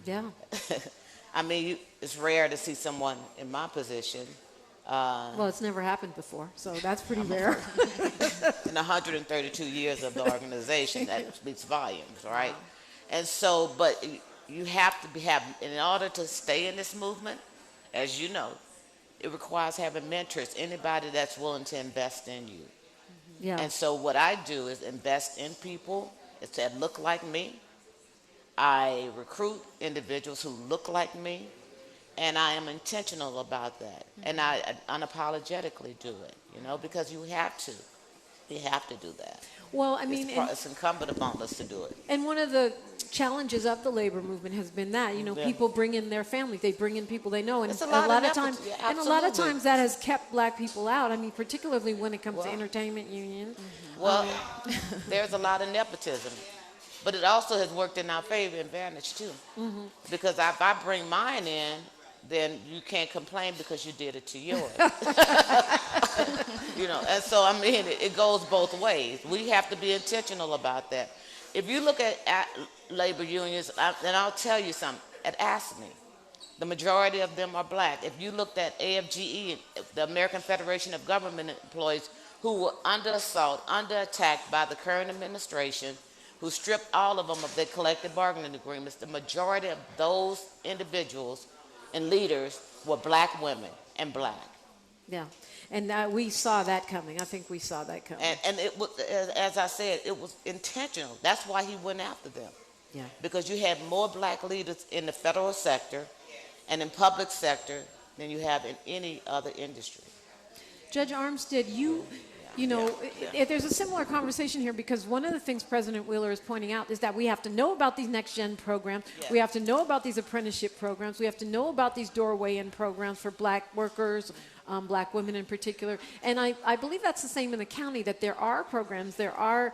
Yeah. I mean, it's rare to see someone in my position. Well, it's never happened before, so that's pretty rare. In 132 years of the organization, that speaks volumes, right? And so, but you have to have, in order to stay in this movement, as you know, it requires having mentors, anybody that's willing to invest in you. Yeah. And so what I do is invest in people that look like me. I recruit individuals who look like me, and I am intentional about that. And I unapologetically do it, because you have to. You have to do that. Well, I mean, it's incumbent upon us to do it. And one of the challenges of the labor movement has been that, people bring in their families, they bring in people they know, and It's a lot of times, yeah, and a lot of times that has kept black people out. I mean, particularly when it comes to entertainment unions. Well, there's a lot of nepotism, but it also has worked in our favor advantage too. Because if I bring mine in, then you can't complain because you did it to yours. And so I mean, it goes both ways. We have to be intentional about that. If you look at labor unions, and I'll tell you something, at ASME, the majority of them are black. If you looked at AFGE, the American Federation of Government Employees, who were under assault, under attack by the current administration, who stripped all of them of their collective bargaining agreements, the majority of those individuals and leaders were black women and black. Yeah, and we saw that coming. I think we saw that coming. And it was, as I said, it was intentional. That's why he went after them. Yeah. Because you had more black leaders in the federal sector and in public sector than you have in any other industry. Judge Armstead, there's a similar conversation here, because one of the things President Wheeler is pointing out is that we have to know about these next gen programs. Yeah. We have to know about these apprenticeship programs. We have to know about these doorway in programs for black workers, black women in particular. And I believe that's the same in the county, that there are programs, there are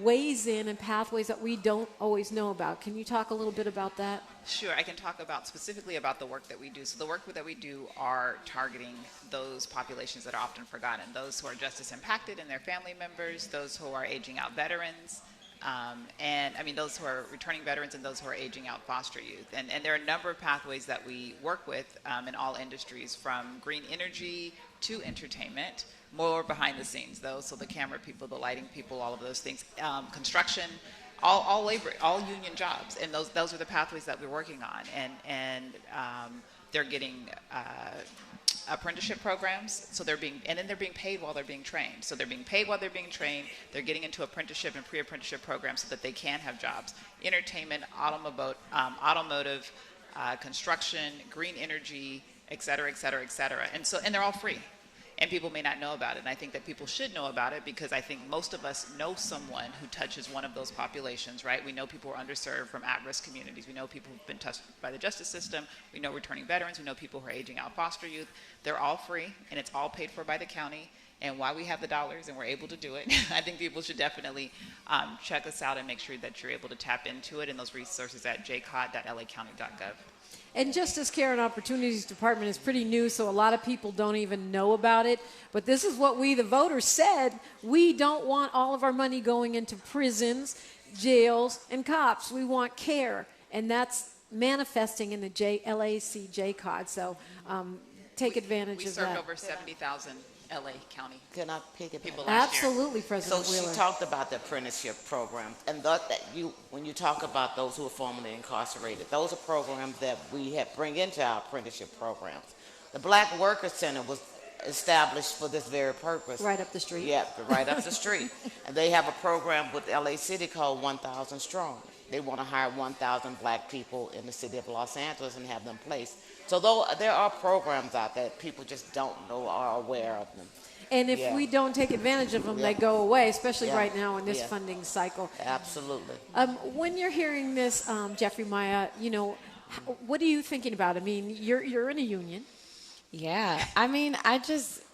ways in and pathways that we don't always know about. Can you talk a little bit about that? Sure, I can talk specifically about the work that we do. So the work that we do are targeting those populations that are often forgotten, those who are justice impacted and their family members, those who are aging out veterans, those who are returning veterans, and those who are aging out foster youth. And there are a number of pathways that we work with in all industries, from green energy to entertainment, more behind the scenes though, so the camera people, the lighting people, all of those things, construction, all labor, all union jobs, and those are the pathways that we're working on, and they're getting apprenticeship programs, so they're being paid while they're being trained. So they're being paid while they're being trained. They're getting into apprenticeship and pre-apprenticeship programs so that they can have jobs. Entertainment, automotive, construction, green energy, et cetera, et cetera, et cetera. And they're all free. And people may not know about it. And I think that people should know about it, because I think most of us know someone who touches one of those populations, right? We know people who are underserved from at-risk communities. We know people who've been touched by the justice system. We know returning veterans. We know people who are aging out foster youth. They're all free, and it's all paid for by the county. And while we have the dollars and we're able to do it, I think people should definitely check us out and make sure that you're able to tap into it, and those resources at jcod.lacounty.gov. And Justice Care and Opportunities Department is pretty new, so a lot of people don't even know about it. But this is what we, the voters, said. We don't want all of our money going into prisons, jails, and cops. We want care. And that's manifesting in the LAC JCOD. So take advantage of that. We served over 70,000 LA County. Can I pick it people last Absolutely, year? President So Wheeler. she talked about the apprenticeship program, and when you talk about those who are formerly incarcerated, those are programs that we bring into our apprenticeship programs. The Black Worker Center was established for this very purpose. Right up the street. Yeah, right up the street. And they have a program with LA City called 1,000 Strong. they want to hire 1,000 black people in the city of Los Angeles and have them placed. So though there are programs out there, people just don't know or are aware of them. And if Yeah. we don't take advantage of them, Yeah. they go away, especially Yeah. right now in this Yeah. funding cycle. Absolutely. When you're hearing this, Jeffrey Maya, what are you thinking about? I mean, you're in a union. Yeah, I mean,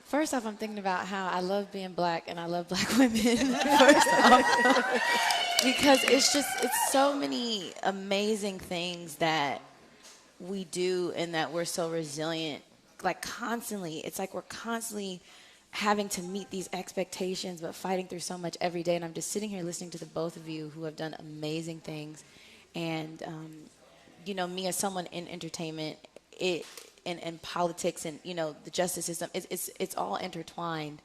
first off, I'm thinking about how I love being black and I love black women. First off, because it's so many amazing things that we do and that we're so resilient, like constantly. It's like we're constantly having to meet these expectations, but fighting through so much every day. And I'm just sitting here listening to the both of you who have done amazing things. And, me as someone in entertainment, and politics and, the justice system, it's all intertwined.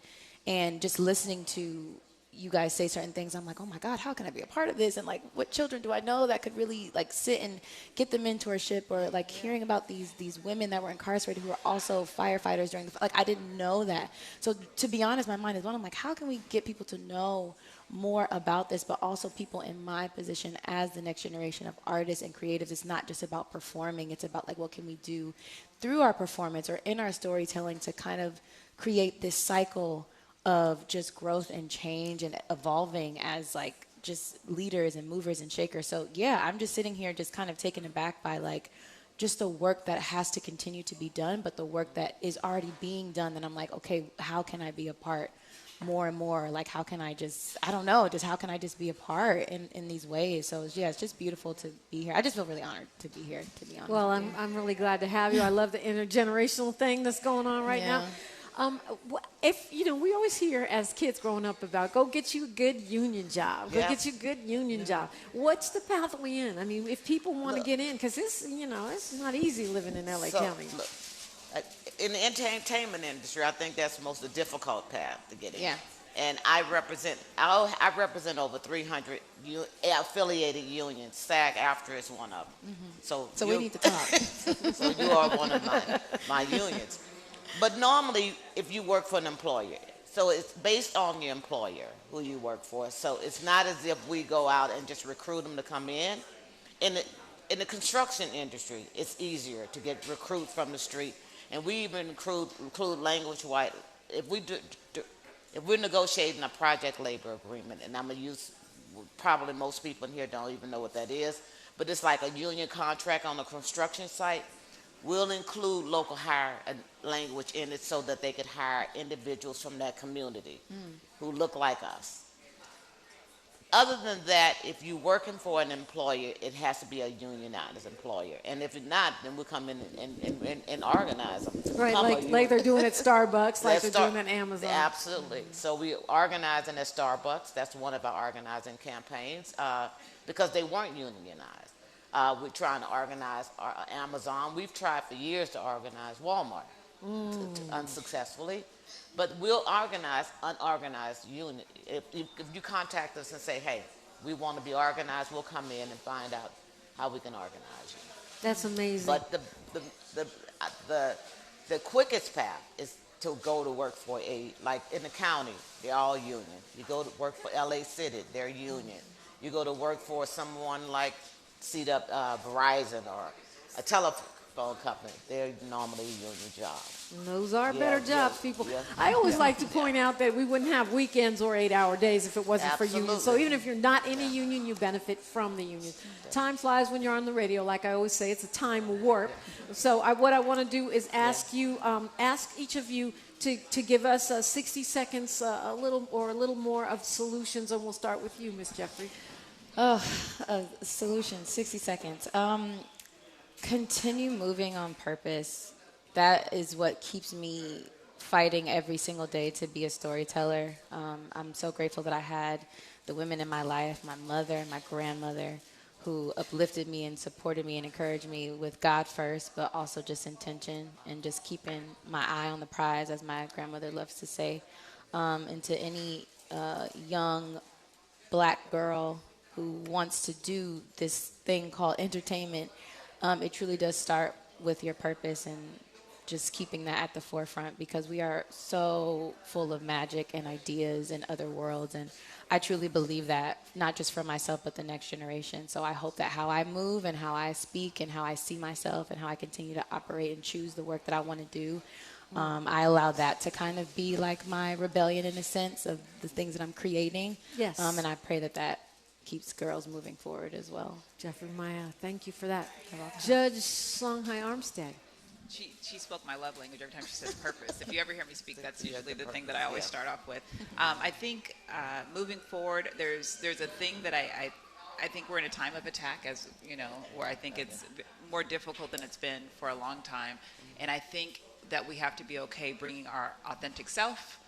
And just listening to you guys say certain things, I'm like, oh my God, how can I be a part of this? And like, what children do I know that could really like sit and get the mentorship, or like hearing about these women that were incarcerated who were also firefighters during I didn't know that. So to be honest, my mind is one. I'm like, how can we get people to know more about this, but also people in my position as the next generation of artists and creatives. It's not just about performing. It's about like, what can we do through our performance or in our storytelling to kind of create this cycle of just growth and change and evolving as like just leaders and movers and shakers. So yeah, I'm just sitting here just kind of taken aback by like just the work that has to continue to be done, but the work that is already being done. And I'm like, okay, how can I be a part more and more? Like, how can I how can I just be a part in these ways? So yeah, it's just beautiful to be here. I just feel really honored to be here, to be honest. Well, I'm really glad to have you. I love the intergenerational thing that's going on right now. We always hear as kids growing up about go get you a good union job. Go get you a good union job. What's the pathway in? I mean, if people want to get in, because this, it's not easy living in LA County. Look, in the entertainment industry, I think that's the most difficult path to get in. Yeah. And I represent over 300 affiliated unions. SAG-AFTRA is one of them. Mm-hmm. So we need to talk. So you are one of my unions. But normally, if you work for an employer, so it's based on your employer, who you work for. So it's not as if we go out and just recruit them to come in. In the construction industry, it's easier to get recruits from the street. And we even include language white. If we're negotiating a project labor agreement, and I'm going to use, probably most people in here don't even know what that is, but it's like a union contract on a construction site. We'll include local hire language in it so that they could hire individuals from that community who look like us. Other than that, if you're working for an employer, it has to be a unionized employer. And if it's not, then we'll come in and organize them. Right, like they're doing at Starbucks, like they're doing at Amazon. Absolutely. So we're organizing at Starbucks. That's one of our organizing campaigns because they weren't unionized. We're trying to organize Amazon. We've tried for years to organize Walmart unsuccessfully. But we'll organize unorganized unit. If you contact us and say, hey, we want to be organized, we'll come in and find out how we can organize you. That's amazing. But the quickest path is to go to work for like in the county, they're all union. You go to work for LA City, they're union. You go to work for someone like Verizon or a telephone company, they're normally union jobs. And those are better jobs, people. Yeah. I always like to point out that we wouldn't have weekends or 8-hour days if it wasn't for unions. So even if you're not in a union, you benefit from the union. Time flies when you're on the radio. Like I always say, it's a time warp. So what I want to do is ask each of you to give us 60 seconds, a little more of solutions, and we'll start with you, Miss Jeffrey. Solutions, 60 seconds. Continue moving on purpose. That is what keeps me fighting every single day to be a storyteller. I'm so grateful that I had the women in my life, my mother and my grandmother, who uplifted me and supported me and encouraged me with God first, but also just intention and just keeping my eye on the prize, as my grandmother loves to say. And to any young black girl who wants to do this thing called entertainment, it truly does start with your purpose, and just keeping that at the forefront, because we are so full of magic and ideas and other worlds. And I truly believe that, not just for myself, but the next generation. So I hope that how I move and how I speak and how I see myself and how I continue to operate and choose the work that I want to do, I allow that to kind of be like my rebellion in a sense of the things that I'm creating. Yes. And I pray that that keeps girls moving forward as well. Jeffrey Maya, thank you for that. Judge Songhai Armstead. She spoke my love language every time she says purpose. If you ever hear me speak, that's usually the thing that I always start off with. I think moving forward, there's a thing that I think we're in a time of attack, as you know, where I think it's more difficult than it's been for a long time. And I think that we have to be okay bringing our authentic self,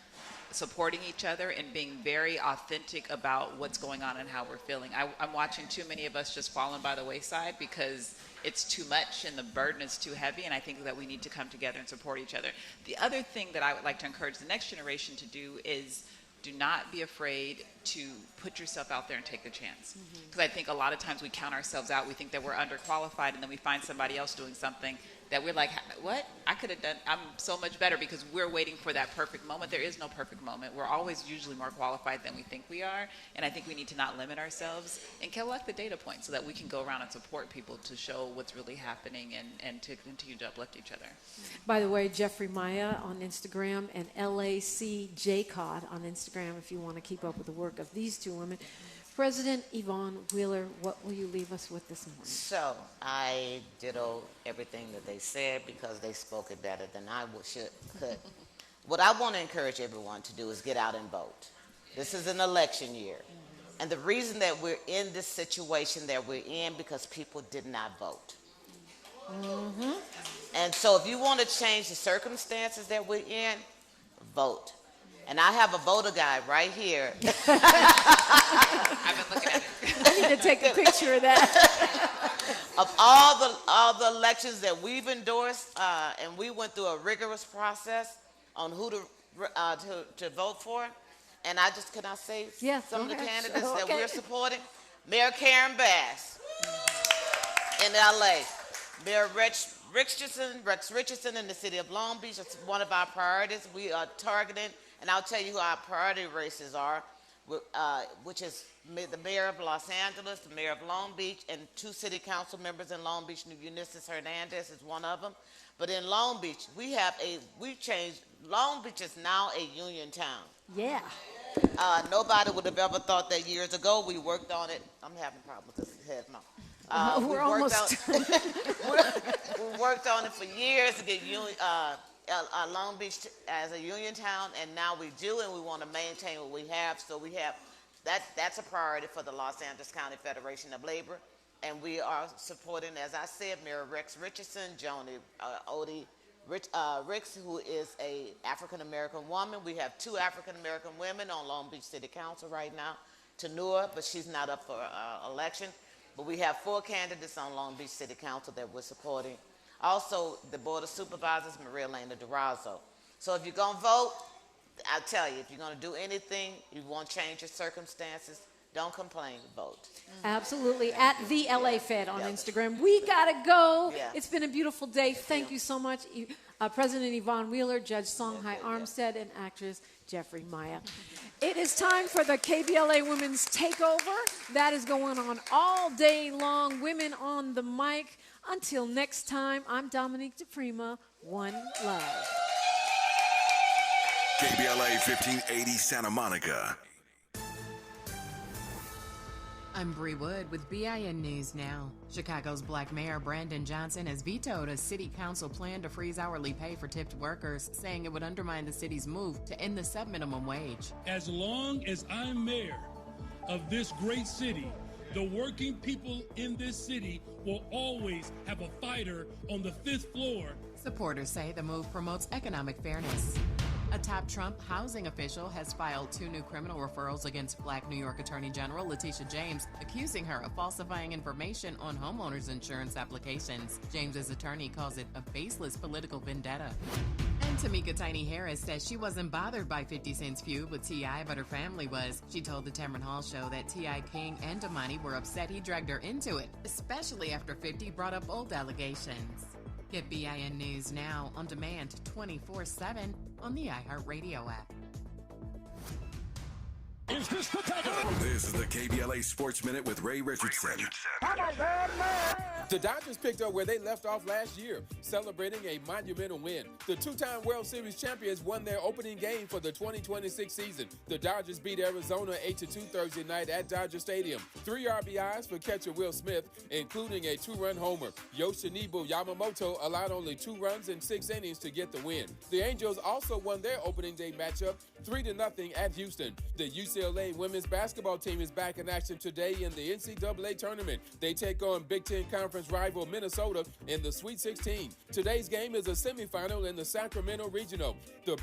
supporting each other, and being very authentic about what's going on and how we're feeling. I'm watching too many of us just falling by the wayside because it's too much and the burden is too heavy, and I think that we need to come together and support each other. The other thing that I would like to encourage the next generation to do is do not be afraid to put yourself out there and take the chance. Because I think a lot of times we count ourselves out. We think that we're underqualified, and then we find somebody else doing something that we're like, what? I could have done, I'm so much better, because we're waiting for that perfect moment. There is no perfect moment. We're always usually more qualified than we think we are. And I think we need to not limit ourselves and collect the data points so that we can go around and support people to show what's really happening and to continue to uplift each other. By the way, Jeffrey Maya on Instagram and LACJCOD on Instagram if you want to keep up with the work of these two women. President Yvonne Wheeler, what will you leave us with this morning? So I ditto everything that they said because they spoke it better than I could. What I want to encourage everyone to do is get out and vote. This is an election year. And the reason that we're in this situation that we're in because people did not vote. And so if you want to change the circumstances that we're in, vote. And I have a voter guide right here. I've been looking at it. I need to take a picture of that. Of all the elections that we've endorsed, and we went through a rigorous process on who to vote for. And I just cannot say some of the candidates that we're supporting. Mayor Karen Bass in LA. Mayor Rex Richardson in the city of Long Beach is one of our priorities. We are targeting, and I'll tell you who our priority races are, which is the mayor of Los Angeles, the mayor of Long Beach, and 2 city council members in Long Beach. Eunice Hernandez is one of them. But in Long Beach, we've changed. Long Beach is now a union town. Yeah. Nobody would have ever thought that years ago. We worked on it. I'm having problems with this head now. We worked on it for years to get Long Beach as a union town, and now we do, and we want to maintain what we have. So we have that's a priority for the Los Angeles County Federation of Labor, and we are supporting, as I said, Mayor Rex Richardson, Joni Odie Ricks, who is a African American woman. We have 2 African American women on Long Beach City Council right now. Tanua, but she's not up for election. But we have 4 candidates on Long Beach City Council that we're supporting. Also, the Board of Supervisors, Maria Elena Durazo. So if you're going to vote, I tell you, if you're going to do anything, you want to change your circumstances, don't complain, vote. Absolutely. At the LA Fed on Instagram. We got to go. Yeah. It's been a beautiful day. Thank you so much, President Yvonne Wheeler, Judge Songhai Armstead, and actress Jeffrey Maya. It is time for the KBLA Women's Takeover. That is going on all day long. Women on the mic. Until next time, I'm Dominique Diprima. One love. KBLA 1580 Santa Monica. I'm Bree Wood with BIN News Now. Chicago's Black Mayor Brandon Johnson has vetoed a city council plan to freeze hourly pay for tipped workers, saying it would undermine the city's move to end the subminimum wage. As long as I'm mayor of this great city, the working people in this city will always have a fighter on the 5th floor. Supporters say the move promotes economic fairness. A top Trump housing official has filed 2 new criminal referrals against Black New York Attorney General Letitia James, accusing her of falsifying information on homeowners' insurance applications. James's attorney calls it a baseless political vendetta. And Tamika Tiny Harris says she wasn't bothered by 50 Cent's feud with T.I., but her family was. She told the Tamron Hall show that T.I. King and Damani were upset he dragged her into it, especially after 50 brought up old allegations. Get BIN News now on demand 24/7 on the iHeartRadio app. Is this the time? This is the KBLA Sports Minute with Ray Richardson. The Dodgers picked up where they left off last year, celebrating a monumental win. The two-time World Series champions won their opening game for the 2026 season. The Dodgers beat Arizona 8-2 Thursday night at Dodger Stadium. 3 RBIs for catcher Will Smith, including a 2-run homer. Yoshinobu Yamamoto allowed only 2 runs in 6 innings to get the win. The Angels also won their opening day matchup 3-0 at Houston. The UCLA women's basketball team is back in action today in the NCAA tournament. They take on Big Ten Conference rival Minnesota in the Sweet 16. Today's game is a semifinal in the Sacramento Regional. The